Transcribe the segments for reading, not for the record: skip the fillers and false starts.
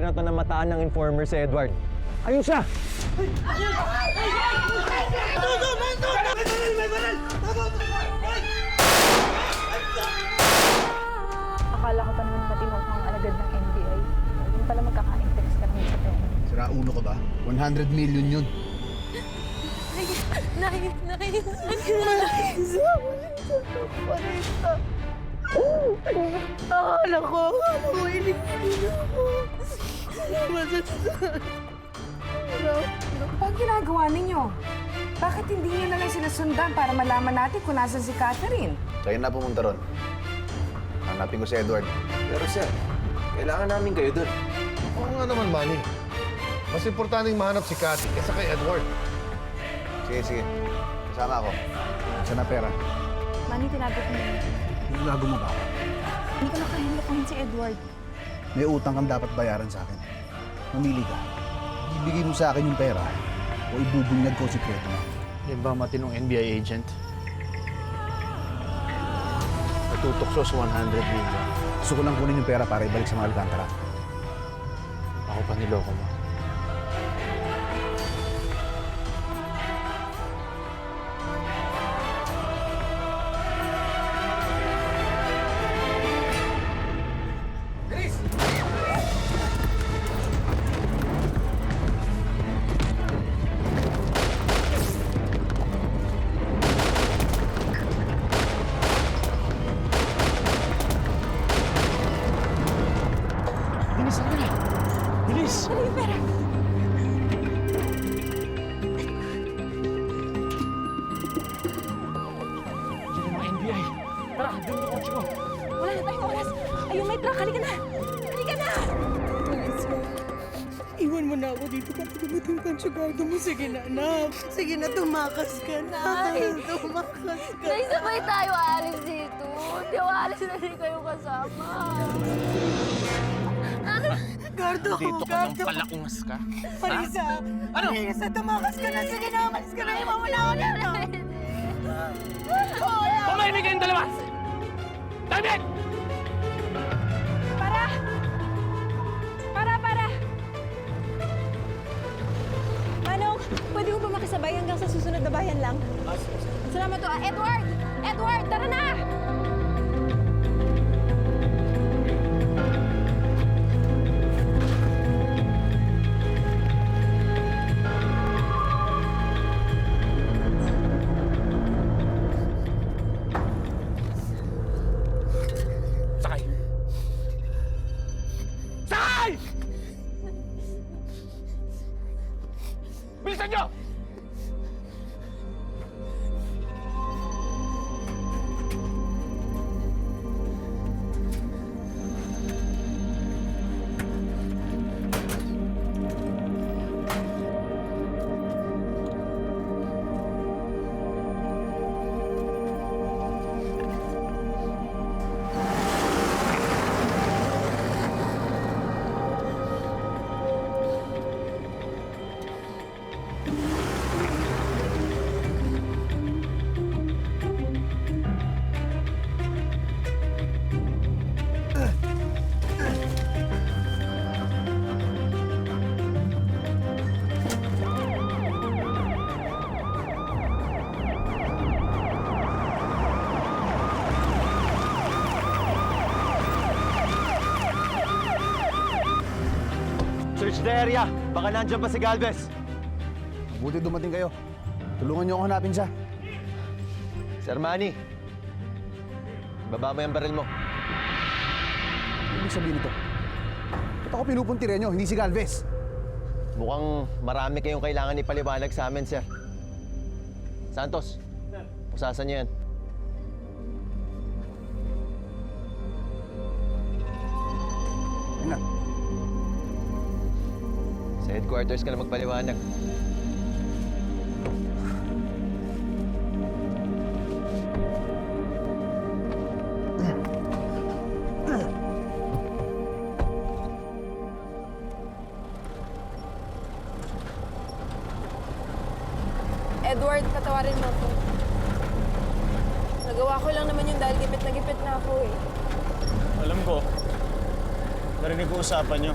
na to na mataan ng informer si Edward. Ayun siya! Akala ko pa naman matino kang alagad ng NBI. Yung pala magkaka-interest ka naman sa pera. Sira ulo ka ba? 100 million yun. Akala ko iligpin ako. Ang ginagawa ninyo? Bakit hindi niyo na lang sinasundan para malaman natin kung nasan si Catherine? Kayo na pumunta ron. Hanapin ko si Edward. Pero sir, kailangan namin kayo dun. Oo nga naman, Manny. Mas importanteng mahanap si Cathy kaysa kay Edward. Sige. Kasama ako. Saan na pera? Manny, tinago ko na. Tinago mo ba? Hindi ko na kaya lokohin si Edward. May utang kang dapat bayaran sa akin. Mamili ka. Ibigay mo sa akin yung pera o ibubunyag ko si Kweto mo. Yan ba matinong NBI agent? Natutokso sa 100 million. Gusto ko lang kunin yung pera para ibalik sa mga Alcantara. Ako pa niloko mo. Bilis, ano na? Bilis! Ano yung pera? Diyan yung mga NBI. Tara, doon yung kotse ko. Wala na tayong oras. Ayun, may truck. Halika na! Halika na! Iwan mo na ako dito kapag dumating ka ang tsugado mo. Sige na, anak. Sige na, tumakas ka na. Tumakas ka. Nay, sabay tayo aalis dito. Hindi ako aalis na rin kayo kasama. Gardo, Dito ka nang palakungas ka? Marisa! Ano? Marisa, tumakas ka na. Sige na, umalis ka na. Iwan mo na ako dito. Pumahimik kayong dalawa! Tahimik! Para! Manong, pwede mo ba makisabay hanggang sa susunod na bayan lang? Salamat to. Edward! Edward, tara na! Sakay! Sakay! Bilisan nyo! Search the area. Baka nandyan pa si Galvez. Buti dumating kayo. Tulungan niyo ako hanapin siya. Sir Manny, baba mo yung baril mo. Ibig sabihin nito. Ba't ako pinupuntirin niyo, hindi si Galvez? Mukhang marami kayong kailangan ipaliwanag sa amin, sir. Santos, pusasan niyo yan. Ayun na. Sa headquarters ka na magpaliwanag. Edward, patawarin mo ako. Nagawa ko lang naman yung dahil gipit na ako eh. Alam ko. Narinig ko usapan nyo.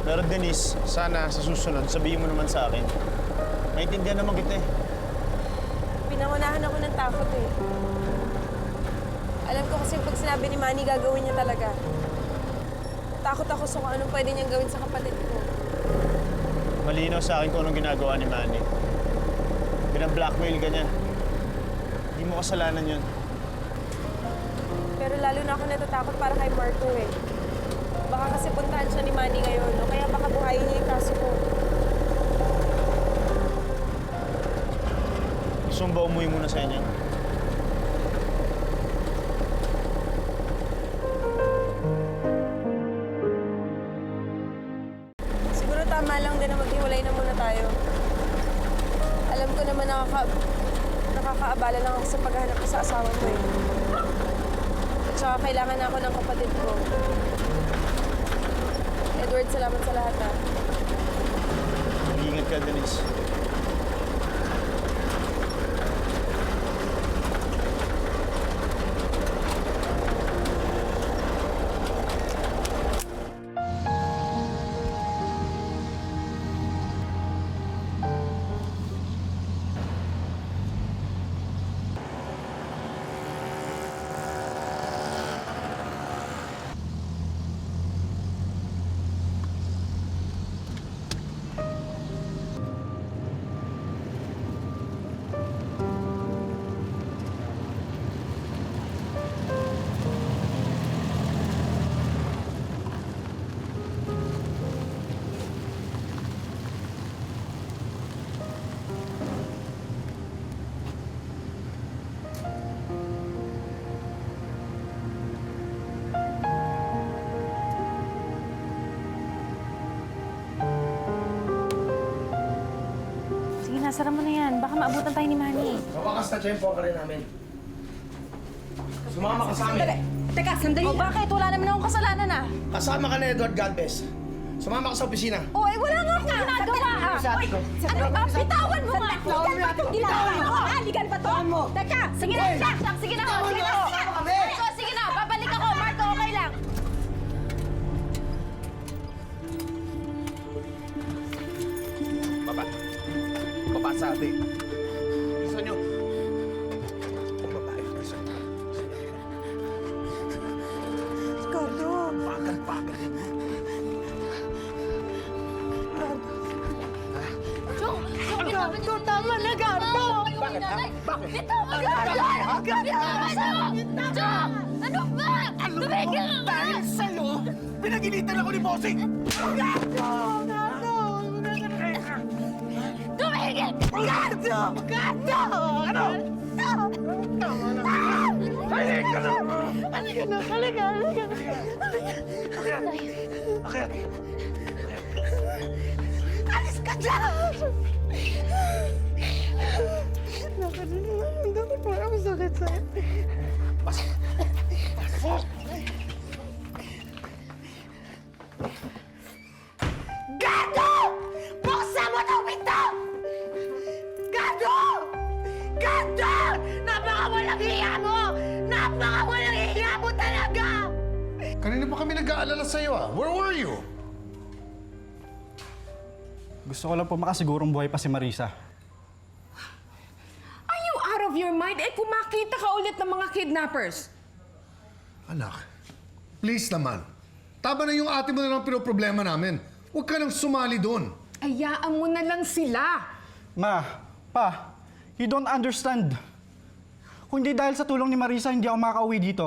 Pero Denise, sana sa susunod, sabihin mo naman sa akin. Naintindihan naman kita eh. Pinangunahan ako ng takot eh. Alam ko kasi pag sinabi ni Manny, gagawin niya talaga. Takot ako sa kung anong pwede niyang gawin sa kapatid ko. Malinaw sa akin kung anong ginagawa ni Manny. Pinablackmail ka niya. Hindi mo kasalanan yun. Pero lalo na ako natatakot para kay Marco eh. Baka kasi puntahan siya ni Manny ngayon, no? Kaya baka buhayin niya yung kaso ko. Gusto mo ba umuwi muna sa inyo? Siguro tama lang din na maghiwalay na muna tayo. Alam ko naman nakakaabala lang ako sa paghahanap ko sa asawa mo eh. At saka kailangan ako ng kapatid ko. Edward, salamat sa lahat ah. Mag-iingat ka, Denise. Sige na, sara mo na yan. Baka maabutan tayo ni Manny. Sa wakas na tiyempo ka rin namin. Sumama ka sa amin. Teka, sandali. O bakit? Wala naman akong kasalanan ah. Kasama ka na Edward Galvez. Sumama ka sa opisina. Oh, eh wala nga akong ginagawa ah. Oy, ano ba? Bitawan mo nga. Legal ba itong ginagawa mo? Ah, legal ba to? Teka, sige na, Jack. Sige na ho, sige na ho. Marco, sige na. Babalik ako. Marco, okay lang. Baba. Baba sabi. Gusto nyo? Babae. Gusto nyo? Ricardo. Bagal-bagal din mo. Ricardo, tama na, Ricardo. Bakit ha? Bakit? Bitawan mo! Bitawan mo! Jack! Ano ba? Tumigil ka! Dahil sa'yo, pinaginitan ako ni Bossing! Tumigil ka! Ricardo! Ricardo! Ano? Tama na. Halika ka na! Halika na, halika, halika. Akyat! Alis ka dyan! Bakit parang masakit sa'yo? Pasok! Pasok! Gago! Buksan mo itong pinto! Gago! Gago! Napakawalang hiya mo! Napakawalang hiya mo talaga! Kanina pa kami nag-aalala sa'yo ah. Where were you? Gusto ko lang po makasigurong buhay pa si Marisa. Are you out of your mind? Eh, kung makita ka ulit ng mga kidnappers. Anak, please naman. Tama na yung ate mo na lang pinoproblema namin. Huwag ka nang sumali doon. Hayaan mo na lang sila. Ma, Pa, you don't understand. Kung hindi dahil sa tulong ni Marisa, hindi ako makauwi dito.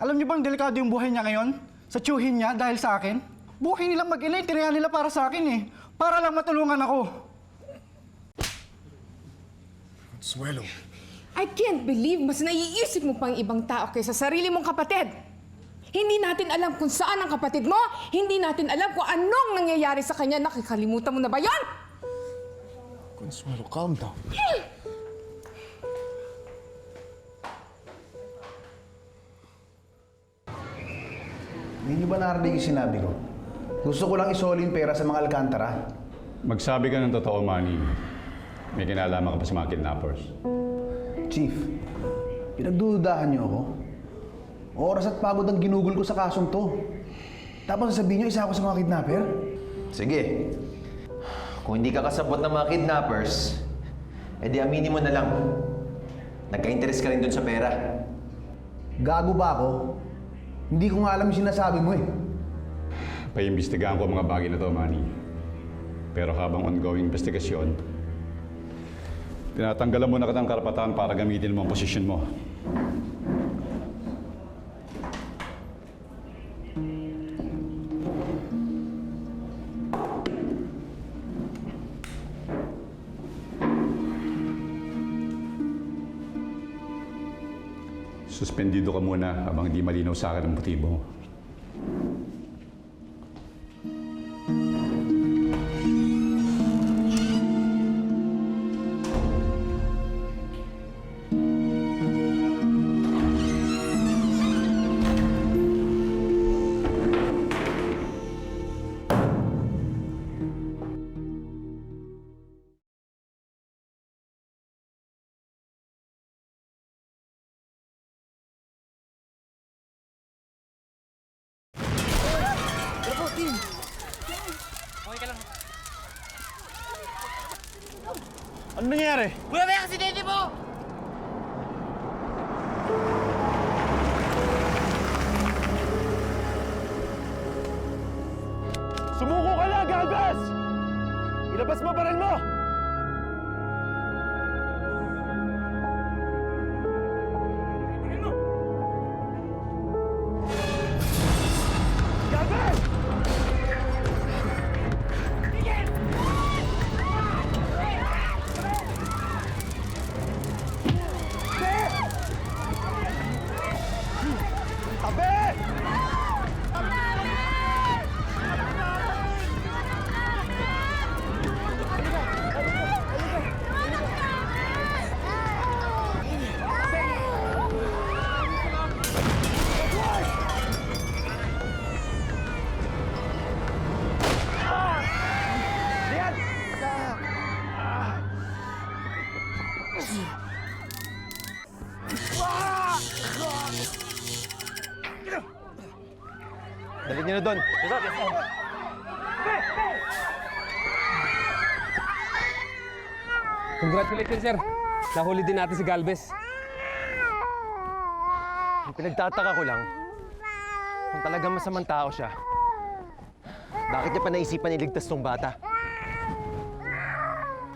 Alam niyo bang delikado yung buhay niya ngayon? Sa tiyuhin niya dahil sa akin? Buhay nilang mag-ina, tinayan nila para sa akin eh. Para lang matulungan ako. Consuelo. I can't believe mas naiisip mo pang ibang tao kaysa sarili mong kapatid. Hindi natin alam kung saan ang kapatid mo. Hindi natin alam kung anong nangyayari sa kanya. Nakikalimutan mo na ba yon? Consuelo, calm down. Hindi niyo ba narinig yung sinabi ko? Gusto ko lang isoli yung pera sa mga Alcantara. Magsabi ka ng totoo, Manny. May kinalaman ka pa sa mga kidnappers. Chief, pinagdududahan niyo ako. Oras at pagod ang ginugol ko sa kasong to. Tapos sasabihin nyo, isa ako sa mga kidnapper? Sige. Kung hindi ka kasabot ng mga kidnappers, edi aminin mo na lang. Nagka-interest ka rin dun sa pera. Gago ba ako? Hindi ko nga alam yung sinasabi mo eh. Paimbestigahan ko ang mga bagay na to, Manny. Pero habang ongoing investigasyon, tinatanggalan mo na kitang karapatan para gamitin mo ang posisyon mo. Suspendido ka muna habang di malinaw sa akin ang motibo mo. Ano nangyari? Kuya, may aksidente po! Sumuko ka na, Galvez! Ilabas mo baril mo! Galvez! Dali niyo na doon. Congratulations, sir. Nahuli din natin si Galvez. Ang pinagtataka ko lang, kung talagang masamang tao siya, bakit niya pa naisipan iligtas tong bata?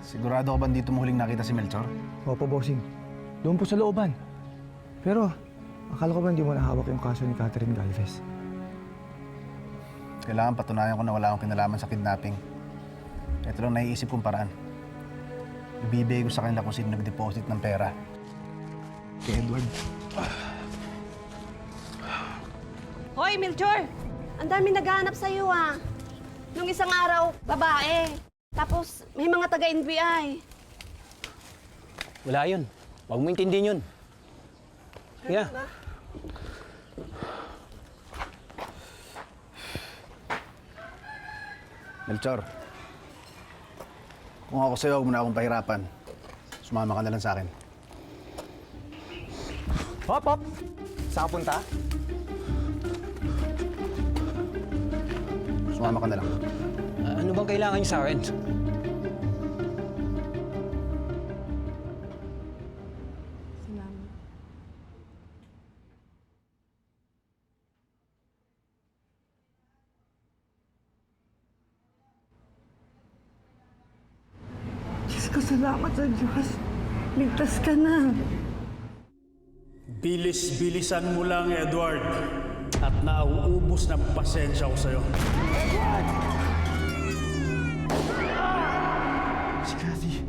Sigurado ka ba dito mo huling nakita si Melchor? Opo, bossing. Doon po sa looban. Pero, akala ko ba hindi mo nahawak yung kaso ni Catherine Galvez? Kailangan patunayan ko na wala akong kinalaman sa kidnapping. Ito lang naiisip kong paraan. Ibibigay ko sa kanila kung sino nag-deposit ng pera. Kay Edward. Hoy, Melchor! Ang dami naghahanap sa'yo ah. Nung isang araw, babae. Tapos, may mga taga-NBI. Wala yun. Huwag mo intindihin yun. Yeah. Melchor, kung ako sa'yo, huwag mo na akong pahirapan. Sumama ka na lang sa akin. Hop, hop! Saan ka punta? Sumama ka na lang. Ano bang kailangan niyo sa akin? Diyos ko, salamat sa Diyos. Ligtas ka na. Bilis-bilisan mo lang, Edward. At nauubos na pasensya ko sa'yo. Si Cathy.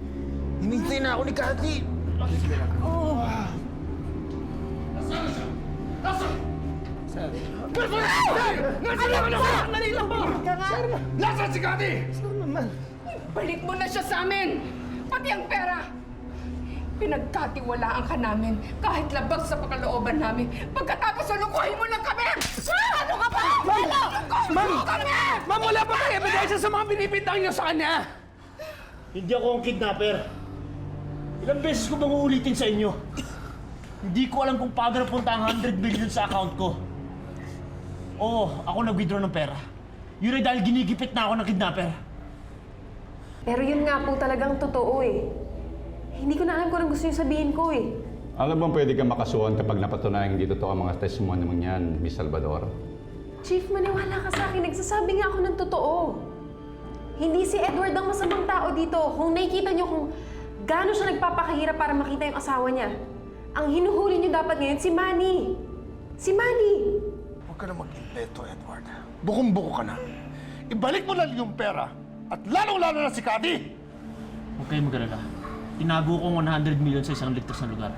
Hinintay na ako ni Cathy. Nasaan si Cathy? Balik mo na siya sa amin! Pati ang pera! Pinagkatiwalaan ka namin kahit labag sa pakalooban namin. Pagkatapos lukuhin mo lang kami! Ano ka ba? Ma'am! Ma'am, wala pa kayo ebidensya sa mga binibintang niyo sa kanya! Hindi ako ang kidnapper. Ilang beses ko bang uulitin sa inyo? Hindi ko alam kung paano napunta ang 100 million sa account ko. Oo, ako nag-withdraw ng pera. Yun ay dahil ginigipit na ako ng kidnapper. Pero yun nga po talagang totoo eh. Hindi ko na alam kung anong gusto niyo sabihin ko eh. Alam bang pwede kang makasuhan kapag napatunayan hindi totoo ang mga testimony mo niyan, Miss Salvador? Chief, maniwala ka sa akin. Nagsasabi nga ako ng totoo. Hindi si Edward ang masamang tao dito. Kung nakikita niyo kung gaano siya nagpapakahirap para makita yung asawa niya, ang hinuhuli niyo dapat ngayon si Manny. Si Manny! Huwag ka na mag-impleto, Edward. Bukong-buko ka na. Ibalik mo lang yung pera at lalong-lalo na si Cathy! Huwag kayong mag-alala. Tinago ko 100 million sa isang ligtas na lugar.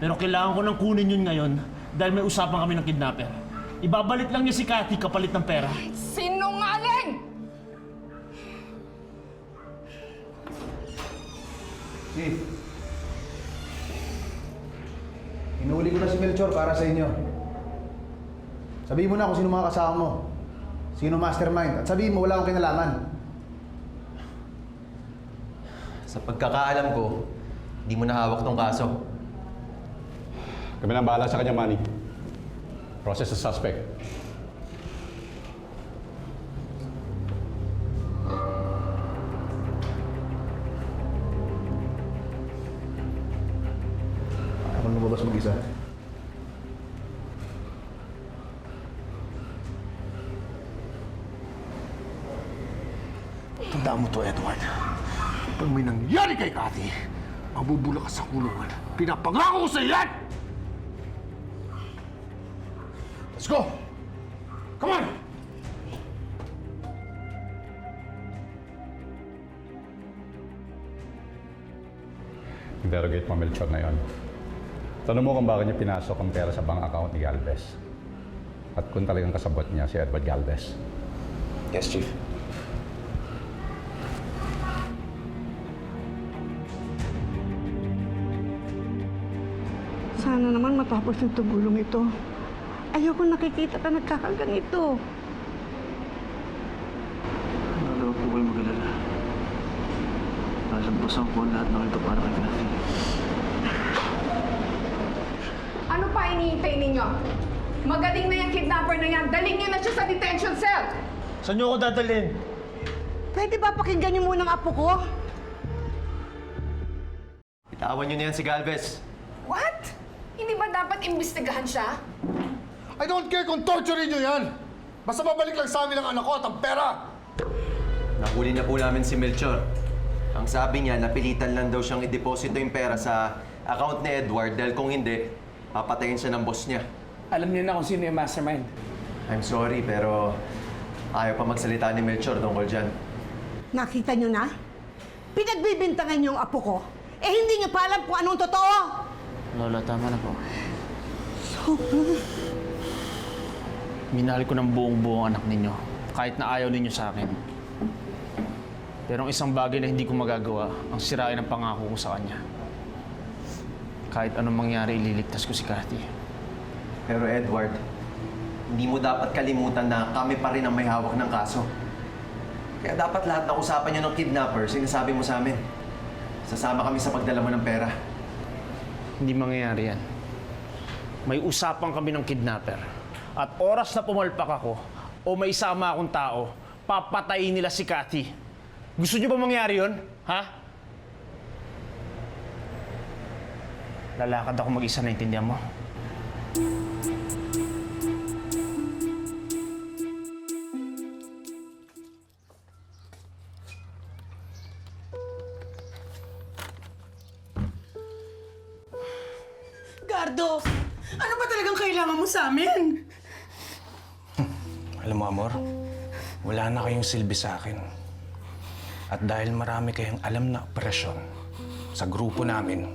Pero kailangan ko nang kunin yun ngayon dahil may usapan kami ng kidnapper. Ibabalik lang niya si Cathy kapalit ng pera. Sinungaling! Chief, inuuli ko na si Melchor para sa inyo. Sabihin mo na kung sino mga kasama mo. Sino mastermind. At sabihin mo, wala akong kinalaman. Sa pagkakaalam ko, hindi mo nahawak tong kaso. Kami nang bahala sa kanya, Manny. Process the suspect. Ako lumabas mag-isa. Tandaan mo to, Edward. Pag may nangyari kay Cathy, mabubula ka sa kulungan. Pinapangako ko sa iyan! Let's go! Come on! Interrogate mo, Melchor, na yon. Tanong mo kung bakit niya pinasok ang pera sa bank account ni Galvez. At kung talagang kasabot niya si Edward Galvez. Yes, Chief. Sana naman matapos yung tugulong ito. Ayoko nakikita ka nagkakaganito. Ano po kayo mag-alala? Lalampasan ko lahat ng ito para kay Cathy. Ano pa iniintay ninyo? Magaling na yung kidnapper na yan. Daling niyo na siya sa detention cell. Saan niyo ako dadalhin? Pwede ba pakinggan niyo muna ang apo ko? Itawan niyo na yan si Galvez. What? Hindi ba dapat imbestigahan siya? I don't care kung torturein nyo yan! Basta mabalik lang sa amin ang anak ko at ang pera! Nahuli na po namin si Melchor. Ang sabi niya, napilitan lang daw siyang i-deposito yung pera sa account ni Edward dahil kung hindi, papatayin siya ng boss niya. Alam niyo na kung sino yung mastermind. I'm sorry, pero ayaw pa magsalita ni Melchor tungkol dyan. Nakita niyo na? Pinagbibintangan niyo ang apo ko. Eh hindi niyo pa alam kung anong totoo. Lola, tama na po. Minahal ko ng buong-buong anak ninyo, kahit na ayaw ninyo sa akin. Pero ang isang bagay na hindi ko magagawa, ang sirain ang pangako ko sa kanya. Kahit anong mangyari, ililigtas ko si Cathy. Pero Edward, hindi mo dapat kalimutan na kami pa rin ang may hawak ng kaso. Kaya dapat lahat ng usapan niyo ng kidnapper, sinasabi mo sa amin. Sasama kami sa pagdala mo ng pera. Hindi mangyayari yan. May usapan kami ng kidnapper. At oras na pumalpak ako o may isama akong tao, papatayin nila si Cathy. Gusto niyo ba mangyari yun? Ha? Lalakad ako mag-isa, naintindihan mo? Gardo, ano ba talagang kailangan mo sa amin? Alam mo, Amor, wala na kayong silbi sa akin. At dahil marami kayong alam na operasyon sa grupo namin,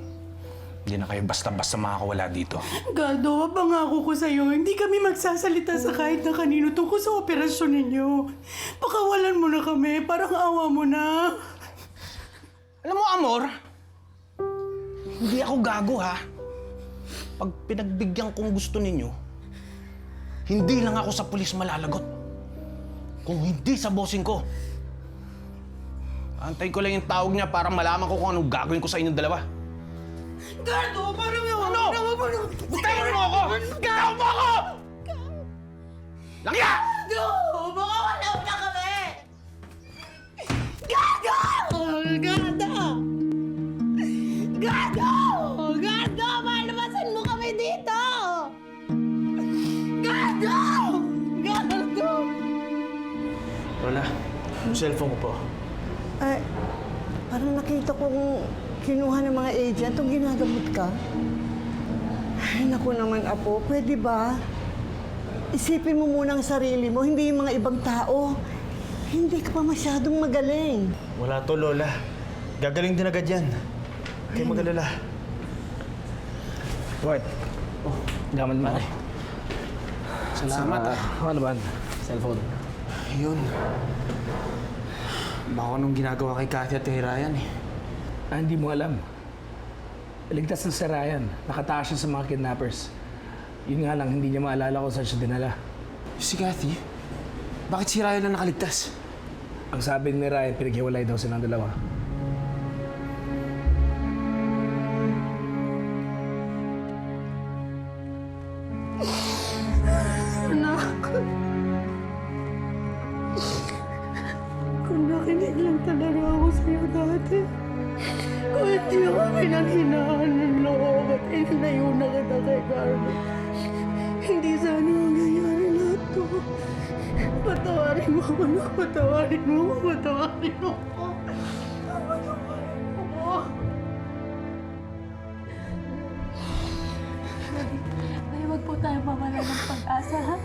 hindi na kayo basta-basta makakawala dito. Gardo, pangako ko sa'yo, hindi kami magsasalita sa kahit na kanino tungkol sa operasyon ninyo. Pakawalan mo na kami, parang awa mo na. Alam mo, Amor, hindi ako gago, ha? Pag pinagbigyan kong gusto ninyo, hindi lang ako sa pulis malalagot. Kung hindi sa bossing ko. Antayin ko lang yung tawag niya para malaman ko kung anong gagawin ko sa inyong dalawa. Gardo, parang awa mo na. Bitawan mo ako! Bitawan mo ako! Langya! Gago! Baka wala na kami! Gago! Gago! Gago! Gago! Malabasan mo kami dito! Gago! Gago! Lola, yung cellphone ko po. Ay, parang nakita kong kinuha ng mga agent o ginagamot ka. Ay, naku naman, Apo. Pwede ba? Isipin mo muna ang sarili mo, hindi yung mga ibang tao. Hindi ka pa masyadong magaling. Wala to, Lola. Gagaling din agad yan. Kayo mag-alala. Wait. Oh, gaman mo. Salamat. Ano ba? Cellphone. Yun. Baka nung ginagawa kay Cathy at kay Ryan eh. Hindi mo alam. Ligtas na si Ryan. Nakataas siya sa mga kidnappers. Yun nga lang, hindi niya maalala kung saan siya dinala. Si Cathy? Bakit si Ryan na nakaligtas? Ang sabi ni Ryan, pinaghiwalay daw silang dalawa. Anak. Kung nakinig lang talaga ako sa'yo dati. Kung hindi ako pinanghinaan ng loob at inayo na kita kay Carmen. Hindi sana mangyayari lahat to. Patawarin mo ako, anak. Patawarin mo ako. Patawarin mo ako. Patawarin mo ako. Ay, wag po tayo mawala ng pag-asa, ha?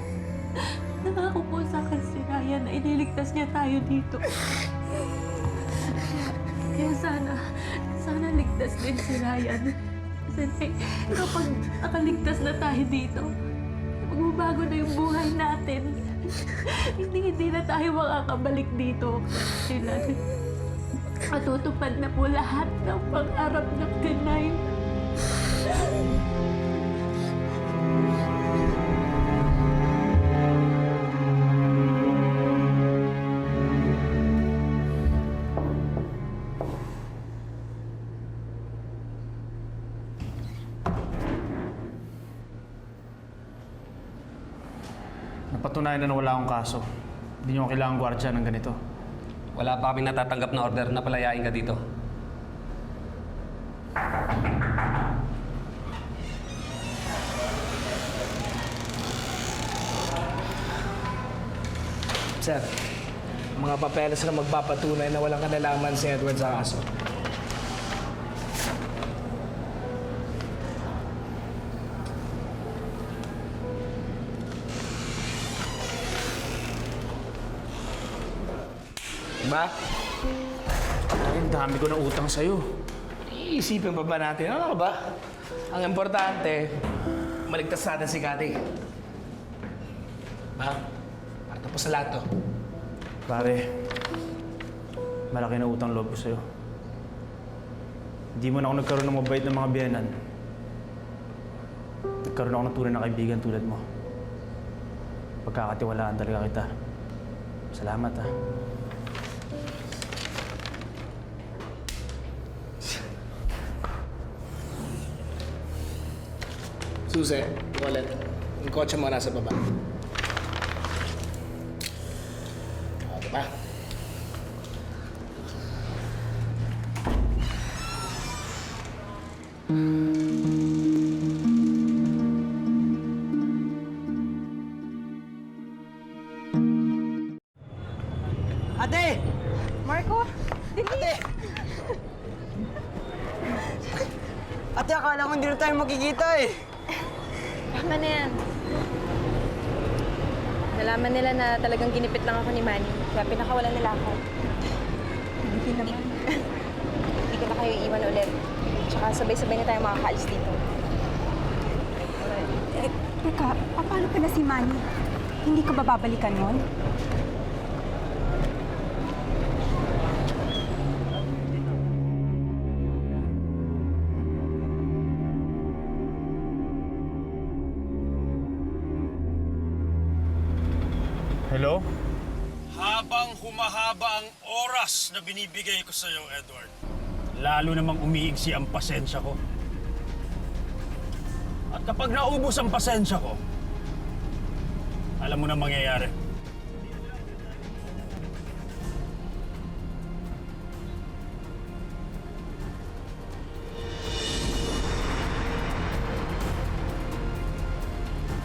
Nangako po sa akin si Ryan na ililigtas niya tayo dito. Kaya sana ligtas din si Ryan. Kasi kapag nakaligtas na tayo dito, magbabago na yung buhay natin. Hindi na tayo makakabalik dito. Kailan matutupad na po lahat ng pangarap ng Kanay. Napatunayan na wala akong kaso. Hindi nyo kailangan gwardya ng ganito. Wala pa kaming natatanggap na order na palayain ka dito. Sir, mga papeles na magpapatunay na walang kanalaman si Edward sa kaso. Diba? Ay, ang dami ko ng utang sa'yo. Iisipin pa ba natin? Ano ka ba? Ang importante, maligtas natin si Cathy. Ba? Para tapos sa lahat to. Pare, malaki na utang loob ko sa'yo. Hindi mo na ako nagkaroon ng mabait ng mga biyenan. Nagkaroon ako ng tunay na kaibigan tulad mo. Pagkakatiwalaan talaga kita. Salamat, ha. Susi, wallet. Yung kotse mo nasa baba. O, diba? Ate! Marco? Ate! Ate, akala ko hindi na tayo makikita eh. Tama na yan. Nalaman nila na talagang ginipit lang ako ni Manny. Kaya pinakawalan nila ako. Hindi naman. Hindi ko na kayo iwan ulit. Tsaka sabay-sabay na tayo makakaalis dito. Teka, paano pa na si Manny? Hindi ka ba babalikan nun? Hello? Habang humahaba ang oras na binibigay ko sa'yo, Edward, lalo namang umiigsi ang pasensya ko. At kapag naubos ang pasensya ko, Alam mo na mangyayari.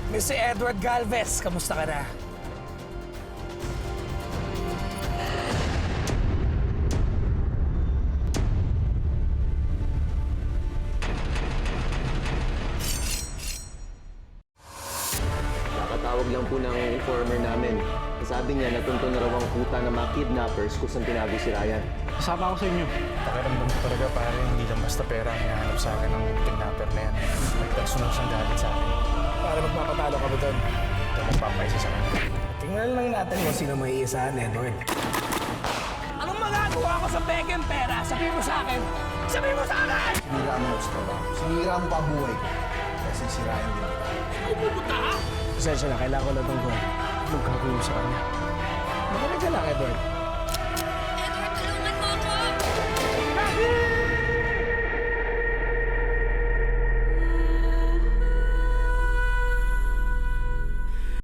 Mr. Edward Galvez, kamusta ka na? Nakatawag lang po ng informer namin. Sabi niya, natunto na raw ang kuta ng mga kidnappers kung saan tinago si Ryan. Kasama ako sa inyo. Pakiramdam ko talaga pare, hindi lang basta pera ang hinahanap sa akin ng kidnapper na yan. May personal siyang galit sa akin. Para magpapatalo ka ba doon? Ito magpapaisa sa kanya. Tingnan lang natin kung sino may isahan, Edward. Anong magagawa ko sa peking pera? Sabihin mo sa akin! Sabihin mo sa akin! Sinira mo ako sa trabaho. Sinira mo pa ang buhay ko. Kasi sirayan din kita. Ay, pupunta ka? Pasensya na, kailangan ko lang itong gawin. Anong gagawin mo sa kanya? Magaling ka lang, Edward.